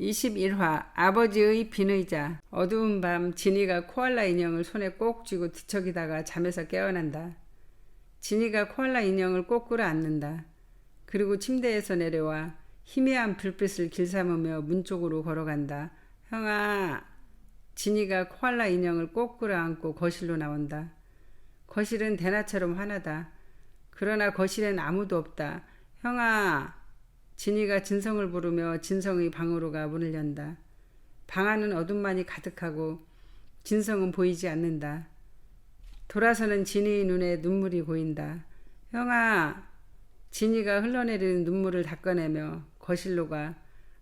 21화 아버지의 빈의자. 어두운 밤 진이가 코알라 인형을 손에 꼭 쥐고 뒤척이다가 잠에서 깨어난다. 진이가 코알라 인형을 꼭 끌어안는다. 그리고 침대에서 내려와 희미한 불빛을 길삼으며 문 쪽으로 걸어간다. 형아. 진이가 코알라 인형을 꼭 끌어안고 거실로 나온다. 거실은 대낮처럼 환하다. 그러나 거실엔 아무도 없다. 형아. 진이가 진성을 부르며 진성의 방으로 가 문을 연다. 방 안은 어둠만이 가득하고 진성은 보이지 않는다. 돌아서는 진이의 눈에 눈물이 고인다. 형아. 진이가 흘러내리는 눈물을 닦아내며 거실로 가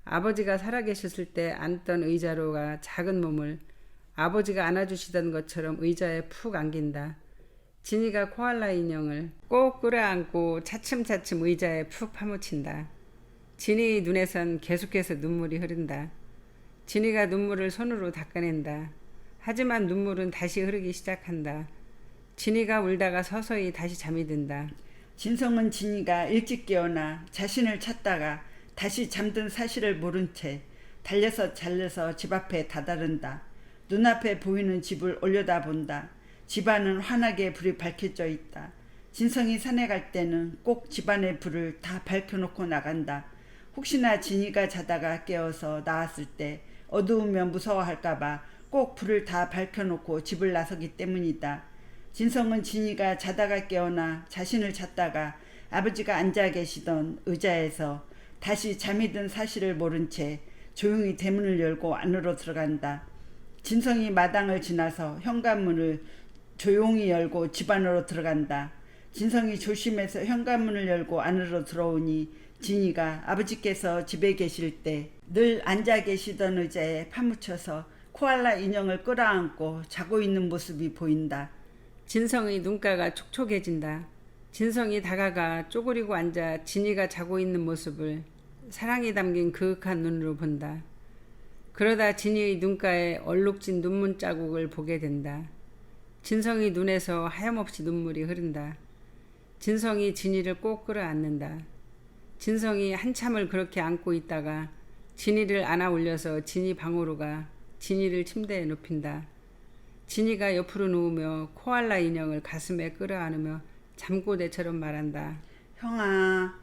아버지가 살아계셨을 때 앉던 의자로 가 작은 몸을 아버지가 안아주시던 것처럼 의자에 푹 안긴다. 진이가 코알라 인형을 꼭 끌어안고 차츰차츰 의자에 푹 파묻힌다. 진이의 눈에선 계속해서 눈물이 흐른다. 진이가 눈물을 손으로 닦아낸다. 하지만 눈물은 다시 흐르기 시작한다. 진이가 울다가 서서히 다시 잠이 든다. 진성은 진이가 일찍 깨어나 자신을 찾다가 다시 잠든 사실을 모른 채 달려서 집 앞에 다다른다. 눈앞에 보이는 집을 올려다본다. 집안은 환하게 불이 밝혀져 있다. 진성이 산에 갈 때는 꼭 집안의 불을 다 밝혀놓고 나간다. 혹시나 진이가 자다가 깨어서 나왔을 때 어두우면 무서워할까봐 꼭 불을 다 밝혀놓고 집을 나서기 때문이다. 진성은 진이가 자다가 깨어나 자신을 찾다가 아버지가 앉아 계시던 의자에서 다시 잠이 든 사실을 모른 채 조용히 대문을 열고 안으로 들어간다. 진성이 마당을 지나서 현관문을 조용히 열고 집 안으로 들어간다. 진성이 조심해서 현관문을 열고 안으로 들어오니 진이가 아버지께서 집에 계실 때 늘 앉아 계시던 의자에 파묻혀서 코알라 인형을 끌어안고 자고 있는 모습이 보인다. 진성의 눈가가 촉촉해진다. 진성이 다가가 쪼그리고 앉아 진이가 자고 있는 모습을 사랑이 담긴 그윽한 눈으로 본다. 그러다 진이의 눈가에 얼룩진 눈물 자국을 보게 된다. 진성의 눈에서 하염없이 눈물이 흐른다. 진성이 진이를 꼭 끌어안는다. 진성이 한참을 그렇게 안고 있다가 진이를 안아 올려서 진이 방으로 가 진이를 침대에 눕힌다. 진이가 옆으로 누우며 코알라 인형을 가슴에 끌어안으며 잠꼬대처럼 말한다. 형아.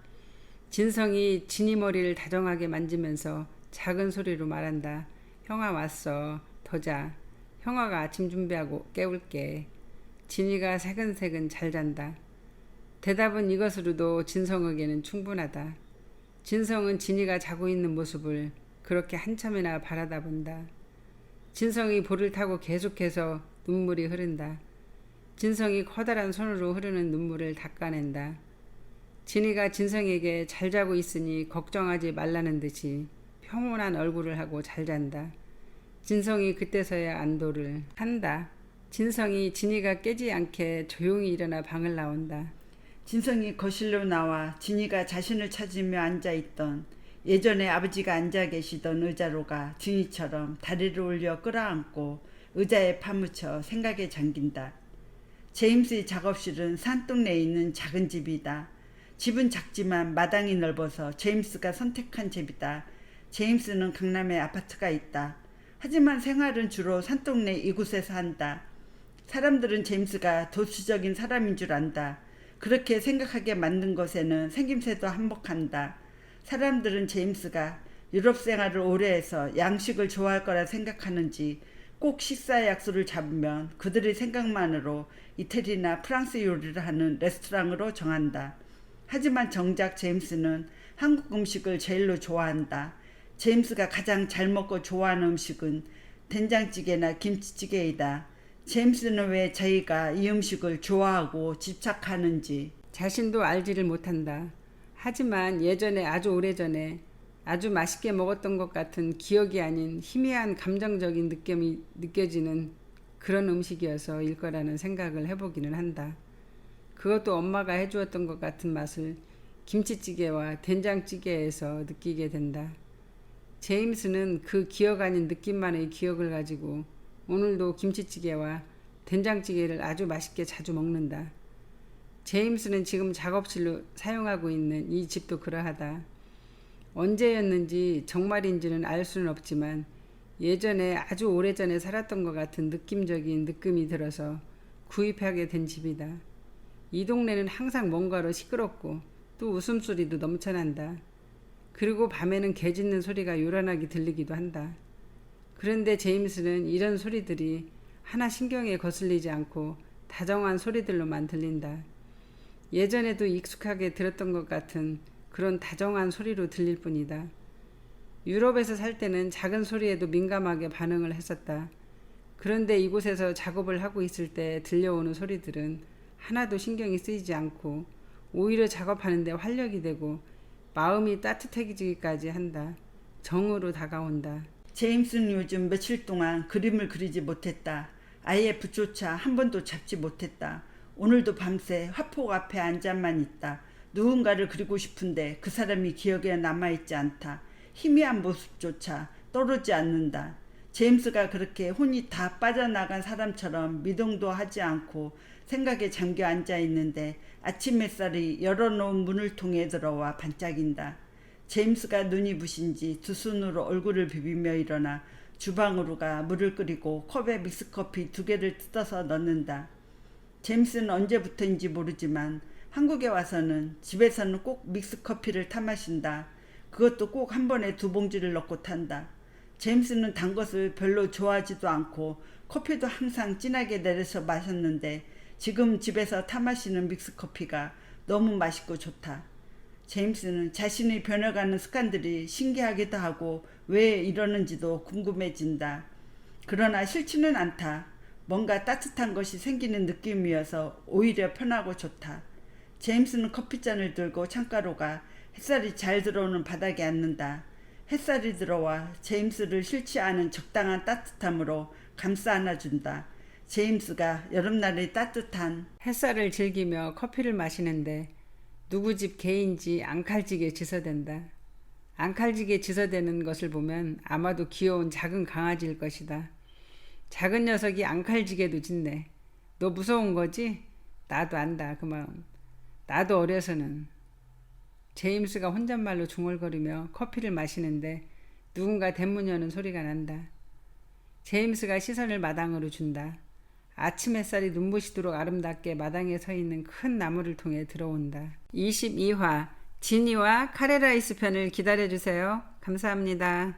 진성이 진이 머리를 다정하게 만지면서 작은 소리로 말한다. 형아 왔어. 더 자. 형아가 아침 준비하고 깨울게. 진이가 새근새근 잘 잔다. 대답은 이것으로도 진성에게는 충분하다. 진성은 진이가 자고 있는 모습을 그렇게 한참이나 바라다 본다. 진성이 볼을 타고 계속해서 눈물이 흐른다. 진성이 커다란 손으로 흐르는 눈물을 닦아낸다. 진이가 진성에게 잘 자고 있으니 걱정하지 말라는 듯이 평온한 얼굴을 하고 잘 잔다. 진성이 그때서야 안도를 한다. 진성이 진이가 깨지 않게 조용히 일어나 방을 나온다. 진성이 거실로 나와 진이가 자신을 찾으며 앉아있던 예전에 아버지가 앉아 계시던 의자로 가 진이처럼 다리를 올려 끌어안고 의자에 파묻혀 생각에 잠긴다. 제임스의 작업실은 산동네에 있는 작은 집이다. 집은 작지만 마당이 넓어서 제임스가 선택한 집이다. 제임스는 강남에 아파트가 있다. 하지만 생활은 주로 산동네 이곳에서 한다. 사람들은 제임스가 도시적인 사람인 줄 안다. 그렇게 생각하게 만든 것에는 생김새도 한몫한다. 사람들은 제임스가 유럽 생활을 오래 해서 양식을 좋아할 거라 생각하는지 꼭 식사 약속을 잡으면 그들의 생각만으로 이태리나 프랑스 요리를 하는 레스토랑으로 정한다. 하지만 정작 제임스는 한국 음식을 제일로 좋아한다. 제임스가 가장 잘 먹고 좋아하는 음식은 된장찌개나 김치찌개이다. 제임스는 왜 자기가 이 음식을 좋아하고 집착하는지 자신도 알지를 못한다. 하지만 예전에 아주 오래전에 아주 맛있게 먹었던 것 같은 기억이 아닌 희미한 감정적인 느낌이 느껴지는 그런 음식이어서 일 거라는 생각을 해보기는 한다. 그것도 엄마가 해주었던 것 같은 맛을 김치찌개와 된장찌개에서 느끼게 된다. 제임스는 그 기억 아닌 느낌만의 기억을 가지고 오늘도 김치찌개와 된장찌개를 아주 맛있게 자주 먹는다. 제임스는 지금 작업실로 사용하고 있는 이 집도 그러하다. 언제였는지 정말인지는 알 수는 없지만 예전에 아주 오래전에 살았던 것 같은 느낌적인 느낌이 들어서 구입하게 된 집이다. 이 동네는 항상 뭔가로 시끄럽고 또 웃음소리도 넘쳐난다. 그리고 밤에는 개 짖는 소리가 요란하게 들리기도 한다. 그런데 제임스는 이런 소리들이 하나 신경에 거슬리지 않고 다정한 소리들로만 들린다. 예전에도 익숙하게 들었던 것 같은 그런 다정한 소리로 들릴 뿐이다. 유럽에서 살 때는 작은 소리에도 민감하게 반응을 했었다. 그런데 이곳에서 작업을 하고 있을 때 들려오는 소리들은 하나도 신경이 쓰이지 않고 오히려 작업하는데 활력이 되고 마음이 따뜻해지기까지 한다. 정으로 다가온다. 제임스는 요즘 며칠 동안 그림을 그리지 못했다. IF조차 한 번도 잡지 못했다. 오늘도 밤새 화폭 앞에 앉아만 있다. 누군가를 그리고 싶은데 그 사람이 기억에 남아있지 않다. 희미한 모습조차 떠오르지 않는다. 제임스가 그렇게 혼이 다 빠져나간 사람처럼 미동도 하지 않고 생각에 잠겨 앉아 있는데 아침 햇살이 열어놓은 문을 통해 들어와 반짝인다. 제임스가 눈이 부신지 두 손으로 얼굴을 비비며 일어나 주방으로 가 물을 끓이고 컵에 믹스커피 2개를 뜯어서 넣는다. 제임스는 언제부터인지 모르지만 한국에 와서는 집에서는 꼭 믹스커피를 타 마신다. 그것도 꼭 한 번에 2봉지를 넣고 탄다. 제임스는 단 것을 별로 좋아하지도 않고 커피도 항상 진하게 내려서 마셨는데 지금 집에서 타 마시는 믹스커피가 너무 맛있고 좋다. 제임스는 자신의 변해가는 습관들이 신기하기도 하고 왜 이러는지도 궁금해진다. 그러나 싫지는 않다. 뭔가 따뜻한 것이 생기는 느낌이어서 오히려 편하고 좋다. 제임스는 커피잔을 들고 창가로 가 햇살이 잘 들어오는 바닥에 앉는다. 햇살이 들어와 제임스를 싫지 않은 적당한 따뜻함으로 감싸 안아준다. 제임스가 여름날의 따뜻한 햇살을 즐기며 커피를 마시는데 누구 집 개인지 앙칼지게 짖어댄다. 앙칼지게 짖어대는 것을 보면 아마도 귀여운 작은 강아지일 것이다. 작은 녀석이 앙칼지게도 짖네. 너 무서운 거지? 나도 안다 그 마음. 나도 어려서는. 제임스가 혼잣말로 중얼거리며 커피를 마시는데 누군가 대문 여는 소리가 난다. 제임스가 시선을 마당으로 준다. 아침 햇살이 눈부시도록 아름답게 마당에 서 있는 큰 나무를 통해 들어온다. 22화 지니와 카레라이스 편을 기다려주세요. 감사합니다.